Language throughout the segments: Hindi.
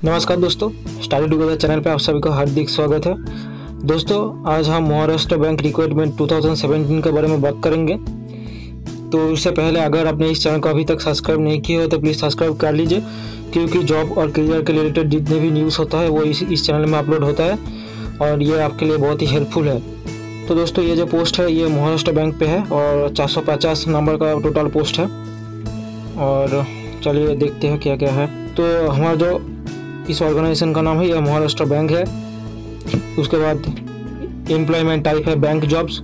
नमस्कार दोस्तों, स्टडी टुगेदर चैनल पे आप सभी का हार्दिक स्वागत है। दोस्तों, आज हम महाराष्ट्र बैंक रिक्रूटमेंट 2017 के बारे में बात करेंगे। तो उससे पहले अगर आपने इस चैनल को अभी तक सब्सक्राइब नहीं किया हो तो प्लीज़ सब्सक्राइब कर लीजिए, क्योंकि जॉब और करियर के रिलेटेड जितने भी न्यूज़ होता है वो इस चैनल में अपलोड होता है और ये आपके लिए बहुत ही हेल्पफुल है। तो दोस्तों, ये जो पोस्ट है ये महाराष्ट्र बैंक पे है और 450 नंबर का टोटल पोस्ट है। और चलिए देखते हैं क्या क्या है। तो हमारा जो इस ऑर्गेनाइजेशन का नाम है यह महाराष्ट्र बैंक है। उसके बाद एम्प्लॉयमेंट टाइप है बैंक जॉब्स,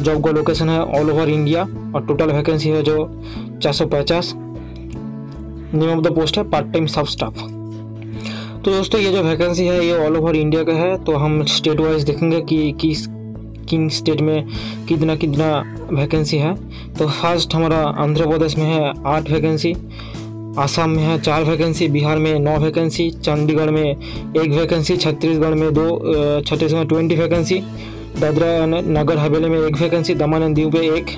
जॉब का लोकेशन है ऑल ओवर इंडिया और टोटल वैकेंसी है जो 450। नेम ऑफ द पोस्ट है पार्ट टाइम सब स्टाफ। तो दोस्तों, ये जो वैकेंसी है ये ऑल ओवर इंडिया का है। तो हम स्टेट वाइज देखेंगे कि किन स्टेट में कितना कितना वैकेंसी है। तो फर्स्ट हमारा आंध्र प्रदेश में है 8 वैकेंसी, आसाम में है 4 वैकेंसी, बिहार में 9 वैकेंसी, चंडीगढ़ में 1 वैकेंसी, छत्तीसगढ़ में 20 वैकेंसी, दादरा नगर हवेली में 1 वैकेंसी, दमन एंड दीव पे 1,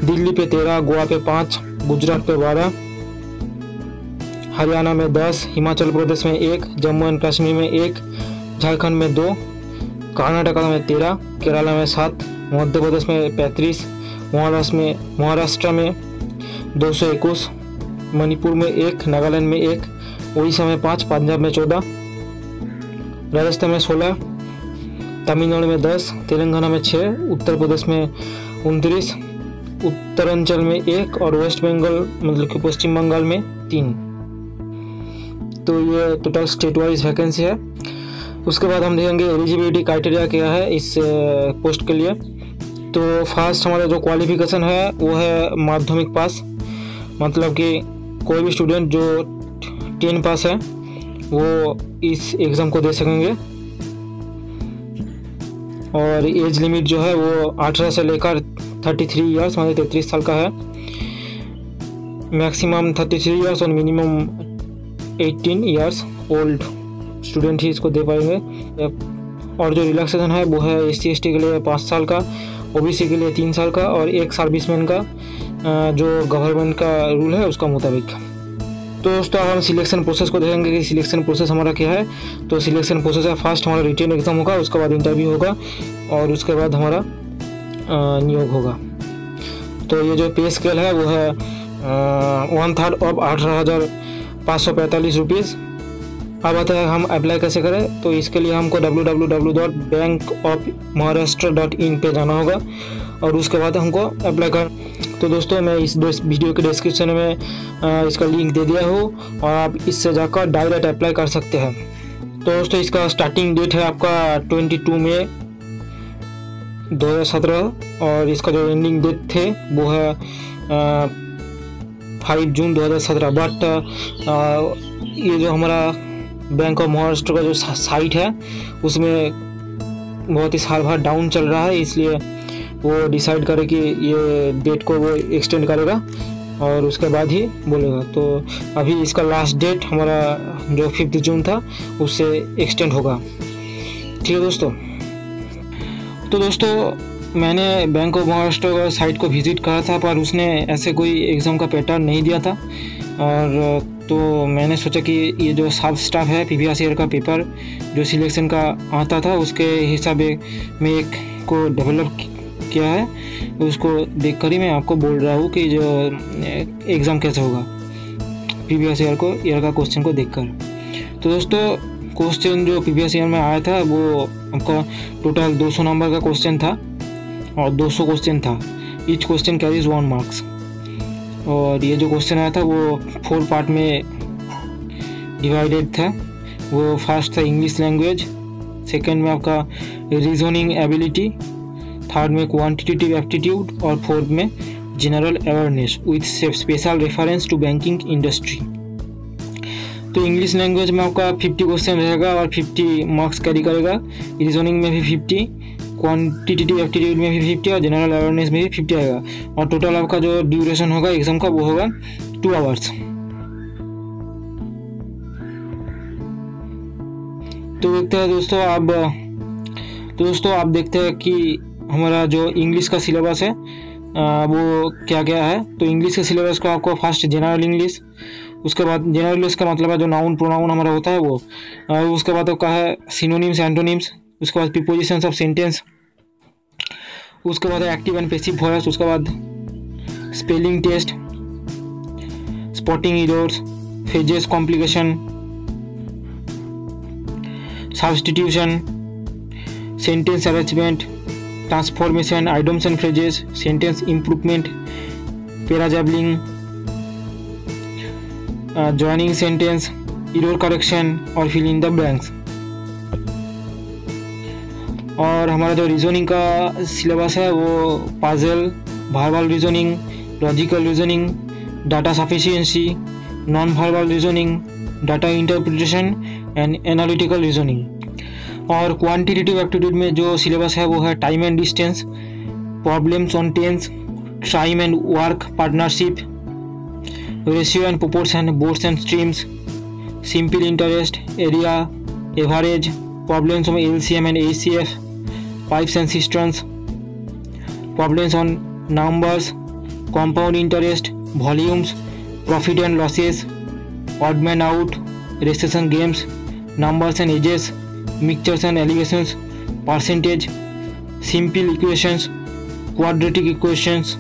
दिल्ली पे 13, गोवा पे 5, गुजरात पे 12, हरियाणा में 10, हिमाचल प्रदेश में 1, जम्मू एंड कश्मीर में 1, झारखंड में 2, कर्नाटक में 13, केरला में 7, मध्य प्रदेश में 35, महाराष्ट्र में 221, मणिपुर में 1, नागालैंड में 1, उड़ीसा में 5, पंजाब में 14, राजस्थान में 16, तमिलनाडु में 10, तेलंगाना में 6, उत्तर प्रदेश में 29, उत्तरांचल में 1 और वेस्ट बंगाल मतलब कि पश्चिम बंगाल में 3। तो ये टोटल स्टेट वाइज वैकेंसी है। उसके बाद हम देखेंगे एलिजिबिलिटी क्राइटेरिया क्या है इस पोस्ट के लिए। तो फर्स्ट हमारा जो क्वालिफिकेशन है वो है माध्यमिक पास, मतलब कि कोई भी स्टूडेंट जो 10 पास है वो इस एग्ज़ाम को दे सकेंगे। और एज लिमिट जो है वो 18 से लेकर 33 ईयर्स मतलब 33 साल का है। मैक्सिमम 33 ईयर्स और मिनिमम 18 ईयर्स ओल्ड स्टूडेंट ही इसको दे पाएंगे। और जो रिलैक्सेशन है वो है SC/ST के लिए 5 साल का, OBC के लिए 3 साल का और 1 सर्विसमैन का जो गवर्नमेंट का रूल है उसका मुताबिक। तो दोस्तों, हम सिलेक्शन प्रोसेस को देखेंगे कि सिलेक्शन प्रोसेस हमारा क्या है। तो सिलेक्शन प्रोसेस है, फर्स्ट हमारा रिटन एग्जाम होगा, उसके बाद इंटरव्यू होगा और उसके बाद हमारा नियोग होगा। तो ये जो पे स्केल है वो है 1/3 ऑफ 18,545 रुपीज़। अब आता है हम अप्लाई कैसे करें। तो इसके लिए हमको www.bankofmaharashtra.in पे जाना होगा और उसके बाद हमको अप्लाई कर। तो दोस्तों, मैं इस वीडियो के डिस्क्रिप्शन में इसका लिंक दे दिया हूँ और आप इससे जाकर डायरेक्ट अप्लाई कर सकते हैं। तो दोस्तों, इसका स्टार्टिंग डेट है आपका 22 मई 2017 और इसका जो एंडिंग डेट थे वो है 5 जून 2017। बट ये जो हमारा बैंक ऑफ महाराष्ट्र का जो साइट है उसमें बहुत ही साल भर डाउन चल रहा है, इसलिए वो डिसाइड करे कि ये डेट को वो एक्सटेंड करेगा और उसके बाद ही बोलेगा। तो अभी इसका लास्ट डेट हमारा जो 5 जून था उससे एक्सटेंड होगा। ठीक है दोस्तों। तो दोस्तों, मैंने बैंक ऑफ महाराष्ट्र का साइट को विज़िट करा था पर उसने ऐसे कोई एग्ज़ाम का पैटर्न नहीं दिया था। और तो मैंने सोचा कि ये जो सब स्टाफ है प्रीवियस ईयर का पेपर जो सिलेक्शन का आता था उसके हिसाब में एक को डेवलप किया है, उसको देखकर ही मैं आपको बोल रहा हूँ कि जो एग्ज़ाम कैसे होगा प्रीवियस ईयर का क्वेश्चन को देखकर। तो दोस्तों, क्वेश्चन जो प्रीवियस ईयर में आया था वो आपका टोटल 200 नंबर का क्वेश्चन था और 200 क्वेश्चन था। Each question carries 1 marks. और ये जो क्वेश्चन आया था वो 4 पार्ट में डिवाइडेड था। वो फर्स्ट था इंग्लिश लैंग्वेज, सेकंड में आपका रीजनिंग एबिलिटी, थर्ड में क्वांटिटेटिव एप्टीट्यूड और फोर्थ में general awareness with special reference to banking industry. तो इंग्लिश लैंग्वेज में आपका 50 क्वेश्चन रहेगा और 50 मार्क्स कैरी करेगा। रीजनिंग में भी 50, क्वांटिटेटिव एप्टीट्यूड में भी 50 और जनरल अवेयरनेस में भी 50 आएगा। और टोटल आपका जो ड्यूरेशन होगा एग्जाम का वो होगा 2 आवर्स। तो देखते हैं दोस्तों आप देखते हैं कि हमारा जो इंग्लिश का सिलेबस है वो क्या क्या है। तो इंग्लिश के सिलेबस को आपको फर्स्ट जनरल इंग्लिश, उसके बाद जेनरलिस्ट का मतलब है जो नाउन प्रोनाउन हमारा होता है वो। उसके बाद का है सिनोनिम्स एंटोनिम्स। उसके बाद प्रीपोजिशंस ऑफ सेंटेंस। उसके बाद है एक्टिव एंड पैसिव वॉइस। उसके बाद spelling test, spotting errors, phrases complication, substitution, sentence arrangement, transformation, idioms and phrases, sentence improvement, parajumbling, joining sentence, error correction और फिल इन द ब्लैंक्स। और हमारा जो रीजनिंग का सिलेबस है वो puzzle, verbal reasoning, logical reasoning, data sufficiency, non verbal reasoning, data interpretation and analytical reasoning. और क्वांटिटेटिव एप्टीट्यूड में जो सिलेबस है वो है time and distance, problems on tense, time and work partnership, ratio and proportion, boats and streams, simple interest, area, average, problems on LCM and ACF, pipes and cisterns, problems on numbers, compound interest, volumes, profit and losses, odd man out, recession games, numbers and ages, mixtures and elevations, percentage, simple equations, quadratic equations,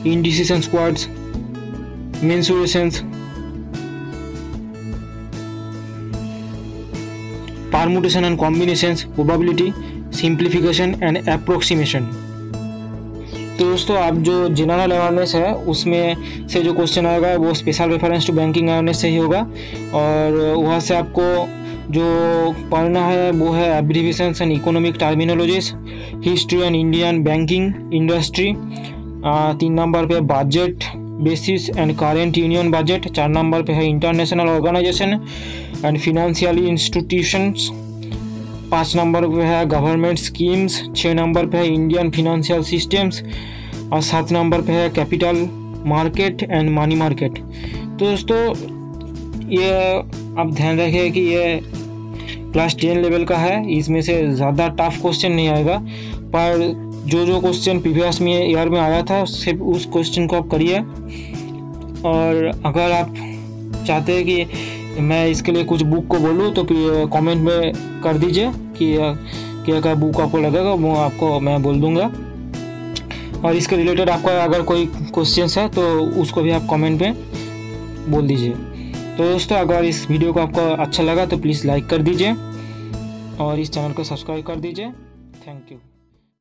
indices and squares, mensurations, permutation and combinations, probability, simplification and approximation। तो दोस्तों आप जो जनरल अवेयरनेस है उसमें से जो क्वेश्चन आएगा वो special reference to banking awareness से ही होगा। और वहाँ से आपको जो पढ़ना है वो है abbreviations and economic terminologies, history and Indian banking industry. 3 number पे budget basis and current union budget. 4 number पे है international organisation and financial institutions. 5 number पे है गवर्नमेंट स्कीम्स। 6 नंबर पे है इंडियन फिनेंशियल सिस्टम्स। और 7 नंबर पे है capital market and money market. तो दोस्तों ये आप ध्यान रखिए कि ये क्लास 10 लेवल का है, इसमें से ज़्यादा टफ क्वेश्चन नहीं आएगा, पर जो क्वेश्चन प्रीवियस में ईयर में आया था सिर्फ उस क्वेश्चन को आप करिए। और अगर आप चाहते हैं कि मैं इसके लिए कुछ बुक को बोलूँ तो कमेंट में कर दीजिए कि क्या बुक आपको लगेगा, वो आपको मैं बोल दूंगा। और इसके रिलेटेड आपका अगर कोई क्वेश्चंस है तो उसको भी आप कमेंट में बोल दीजिए। तो दोस्तों अगर इस वीडियो को आपको अच्छा लगा तो प्लीज़ लाइक कर दीजिए और इस चैनल को सब्सक्राइब कर दीजिए। Thank you.